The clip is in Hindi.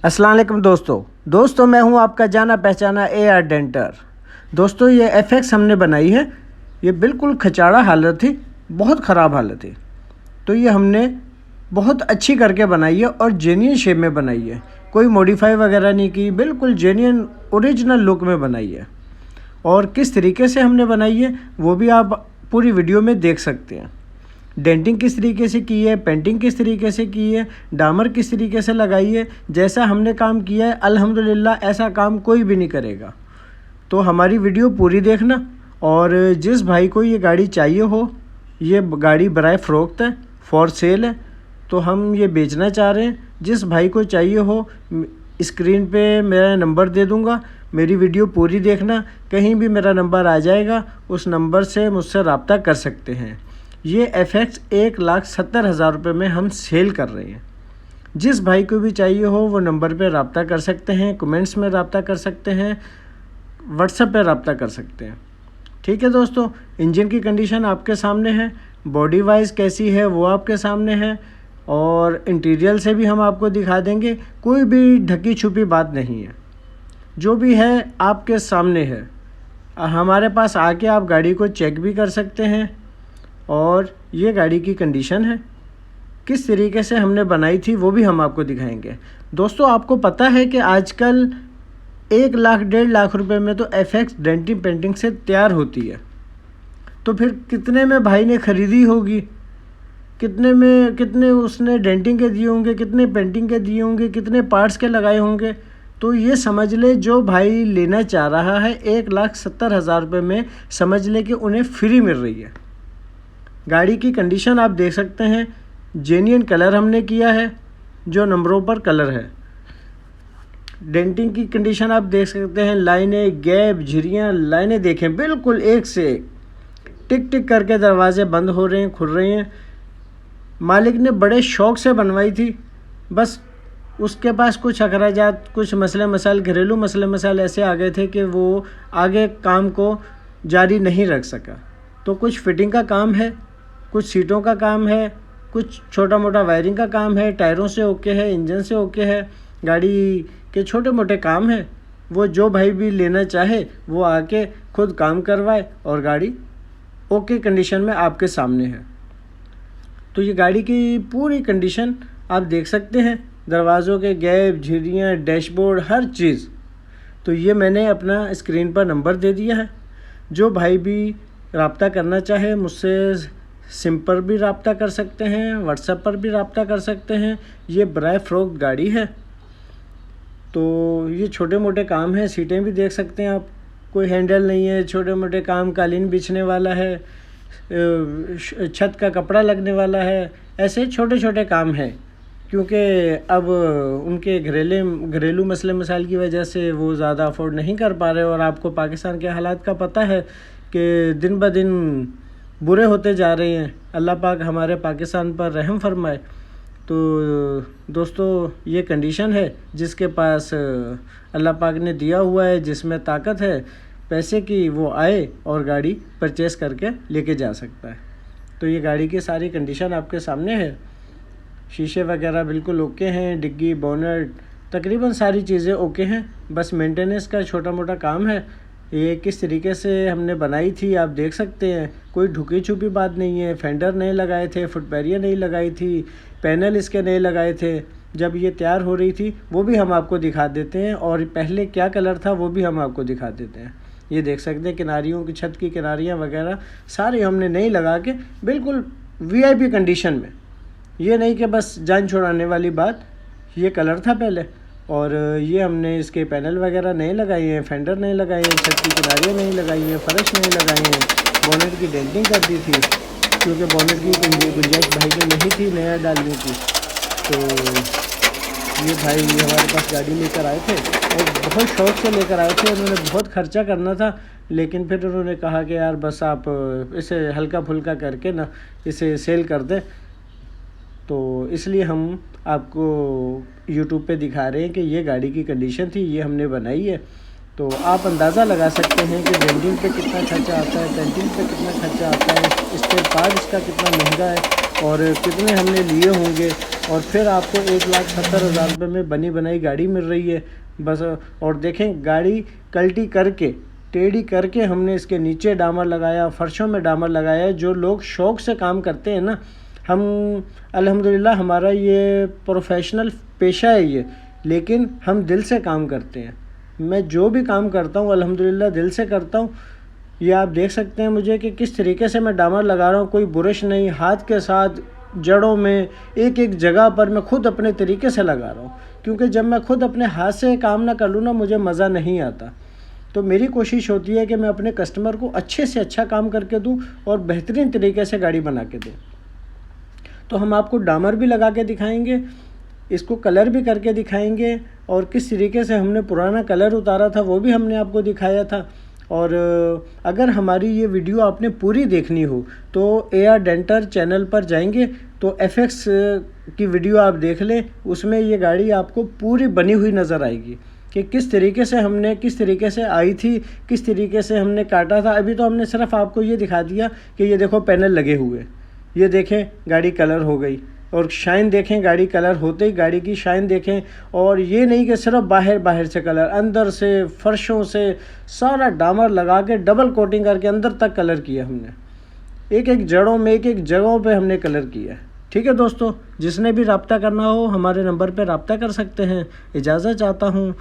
अस्सलाम वालेकुम दोस्तों मैं हूं आपका जाना पहचाना AR डेंटर। दोस्तों ये FX हमने बनाई है। ये बिल्कुल खचाड़ा हालत थी, बहुत ख़राब हालत थी। तो ये हमने बहुत अच्छी करके बनाई है और जेन्युइन शेप में बनाई है, कोई मॉडिफाई वगैरह नहीं की, बिल्कुल जेन्युइन ओरिजिनल लुक में बनाई है। और किस तरीके से हमने बनाई है वो भी आप पूरी वीडियो में देख सकते हैं। डेंटिंग किस तरीके से की है, पेंटिंग किस तरीके से की है, डामर किस तरीके से लगाई है। जैसा हमने काम किया है अल्हम्दुलिल्लाह ऐसा काम कोई भी नहीं करेगा। तो हमारी वीडियो पूरी देखना। और जिस भाई को ये गाड़ी चाहिए हो, ये गाड़ी बराए फ़रोख्त है, फॉर सेल है, तो हम ये बेचना चाह रहे हैं। जिस भाई को चाहिए हो स्क्रीन पे मेरा नंबर दे दूंगा, मेरी वीडियो पूरी देखना, कहीं भी मेरा नंबर आ जाएगा, उस नंबर से मुझसे रब्ता कर सकते हैं। ये FX 1,70,000 रुपये में हम सेल कर रहे हैं। जिस भाई को भी चाहिए हो वो नंबर पे रब्ता कर सकते हैं, कमेंट्स में रब्ता कर सकते हैं, व्हाट्सएप पे रब्ता कर सकते हैं। ठीक है दोस्तों, इंजन की कंडीशन आपके सामने है, बॉडी वाइज कैसी है वो आपके सामने है, और इंटीरियर से भी हम आपको दिखा देंगे। कोई भी ढकी छुपी बात नहीं है, जो भी है आपके सामने है। हमारे पास आके आप गाड़ी को चेक भी कर सकते हैं। और ये गाड़ी की कंडीशन है, किस तरीके से हमने बनाई थी वो भी हम आपको दिखाएंगे। दोस्तों आपको पता है कि आजकल 1 लाख 1.5 लाख रुपए में तो FX डेंटिंग पेंटिंग से तैयार होती है। तो फिर कितने में भाई ने ख़रीदी होगी, कितने उसने डेंटिंग के दिए होंगे, कितने पेंटिंग के दिए होंगे, कितने पार्ट्स के लगाए होंगे। तो ये समझ ले जो भाई लेना चाह रहा है 1,70,000 रुपये में, समझ ले कि उन्हें फ्री मिल रही है। गाड़ी की कंडीशन आप देख सकते हैं, जेन्युइन कलर हमने किया है, जो नंबरों पर कलर है। डेंटिंग की कंडीशन आप देख सकते हैं, लाइनें, गैप, झिरियाँ, लाइनें देखें बिल्कुल एक से एक, टिक टिक करके दरवाजे बंद हो रहे हैं, खुल रहे हैं। मालिक ने बड़े शौक़ से बनवाई थी, बस उसके पास कुछ अखराजात, कुछ मसले मसाइल, घरेलू मसले मसाइल ऐसे आ गए थे कि वो आगे काम को जारी नहीं रख सका। तो कुछ फिटिंग का काम है, कुछ सीटों का काम है, कुछ छोटा मोटा वायरिंग का काम है, टायरों से ओके है, इंजन से ओके है, गाड़ी के छोटे मोटे काम है। वो जो भाई भी लेना चाहे वो आके खुद काम करवाए और गाड़ी ओके कंडीशन में आपके सामने है। तो ये गाड़ी की पूरी कंडीशन आप देख सकते हैं, दरवाज़ों के गैप, झिरियाँ, डैशबोर्ड, हर चीज़। तो ये मैंने अपना स्क्रीन पर नंबर दे दिया है। जो भाई भी रब्ता करना चाहे मुझसे सिम पर भी रब्ता कर सकते हैं, व्हाट्सएप पर भी रब्ता कर सकते हैं। ये बराए फ़रोख्त गाड़ी है। तो ये छोटे मोटे काम हैं, सीटें भी देख सकते हैं आप, कोई हैंडल नहीं है, छोटे मोटे काम, कालीन बिछने वाला है, छत का कपड़ा लगने वाला है, ऐसे छोटे छोटे काम हैं। क्योंकि अब उनके घरेलू मसले मसाइल की वजह से वो ज़्यादा अफोर्ड नहीं कर पा रहे। और आपको पाकिस्तान के हालात का पता है कि दिन ब दिन बुरे होते जा रहे हैं। अल्लाह पाक हमारे पाकिस्तान पर रहम फरमाए। तो दोस्तों ये कंडीशन है, जिसके पास अल्लाह पाक ने दिया हुआ है, जिसमें ताकत है पैसे की, वो आए और गाड़ी परचेस करके लेके जा सकता है। तो ये गाड़ी की सारी कंडीशन आपके सामने है। शीशे वगैरह बिल्कुल ओके हैं, डिग्गी, बोनट, तकरीबन सारी चीज़ें ओके हैं। बस मेंटेनेंस का छोटा मोटा काम है। ये किस तरीके से हमने बनाई थी आप देख सकते हैं, कोई ढुकी छुपी बात नहीं है। फेंडर नहीं लगाए थे, फुट बैरियर नहीं लगाई थी, पैनल इसके नहीं लगाए थे। जब ये तैयार हो रही थी वो भी हम आपको दिखा देते हैं, और पहले क्या कलर था वो भी हम आपको दिखा देते हैं। ये देख सकते हैं किनारियों की, छत की किनारियाँ वगैरह सारी हमने नहीं लगा के बिल्कुल VIP कंडीशन में। ये नहीं कि बस जान छुड़ाने वाली बात। ये कलर था पहले, और ये हमने इसके पैनल वगैरह नहीं लगाए हैं, फेंडर नहीं लगाए हैं, छत की किनारियाँ नहीं लगाई हैं, फर्श नहीं लगाए हैं। बोनेट की डेंटिंग कर दी थी, क्योंकि बोनेट की गुंजाइश भाई में नहीं थी नया डालने की। तो ये भाई हमारे पास गाड़ी लेकर आए थे और बहुत शौक़ से लेकर आए थे। उन्होंने बहुत खर्चा करना था, लेकिन फिर उन्होंने कहा कि यार बस आप इसे हल्का फुल्का करके ना इसे सेल कर दें। तो इसलिए हम आपको YouTube पे दिखा रहे हैं कि ये गाड़ी की कंडीशन थी, ये हमने बनाई है। तो आप अंदाज़ा लगा सकते हैं कि डेंटिंग पे कितना खर्चा आता है, पेंटिंग पे कितना खर्चा आता है, स्पेयर पार्ट इसका कितना महंगा है। और कितने हमने लिए होंगे, और फिर आपको 1,70,000 रुपये में बनी बनाई गाड़ी मिल रही है बस। और देखें गाड़ी कल्टी करके टेढ़ी करके हमने इसके नीचे डामर लगाया, फर्शों में डामर लगाया। जो लोग शौक़ से काम करते हैं ना, हम अल्हम्दुलिल्लाह हमारा ये प्रोफेशनल पेशा है ये, लेकिन हम दिल से काम करते हैं। मैं जो भी काम करता हूँ अल्हम्दुलिल्लाह दिल से करता हूँ। ये आप देख सकते हैं मुझे कि किस तरीके से मैं डामर लगा रहा हूँ, कोई बुरश नहीं, हाथ के साथ जड़ों में एक एक जगह पर मैं खुद अपने तरीके से लगा रहा हूँ। क्योंकि जब मैं खुद अपने हाथ से काम ना कर लूँ ना, मुझे मज़ा नहीं आता। तो मेरी कोशिश होती है कि मैं अपने कस्टमर को अच्छे से अच्छा काम करके दूँ और बेहतरीन तरीके से गाड़ी बना के दूँ। तो हम आपको डामर भी लगा के दिखाएंगे, इसको कलर भी करके दिखाएंगे, और किस तरीके से हमने पुराना कलर उतारा था वो भी हमने आपको दिखाया था। और अगर हमारी ये वीडियो आपने पूरी देखनी हो तो AR डेंटर चैनल पर जाएंगे तो FX की वीडियो आप देख लें, उसमें ये गाड़ी आपको पूरी बनी हुई नज़र आएगी कि किस तरीके से आई थी, किस तरीके से हमने काटा था। अभी तो हमने सिर्फ आपको ये दिखा दिया कि ये देखो पैनल लगे हुए, ये देखें गाड़ी कलर हो गई, और शाइन देखें गाड़ी कलर होते ही गाड़ी की शाइन देखें। और ये नहीं कि सिर्फ बाहर से कलर, अंदर से फर्शों से सारा डामर लगा के डबल कोटिंग करके अंदर तक कलर किया हमने, एक एक जड़ों में एक एक जगहों पे हमने कलर किया। ठीक है दोस्तों, जिसने भी रब्ता करना हो हमारे नंबर पे रब्ता कर सकते हैं। इजाज़त चाहता हूँ।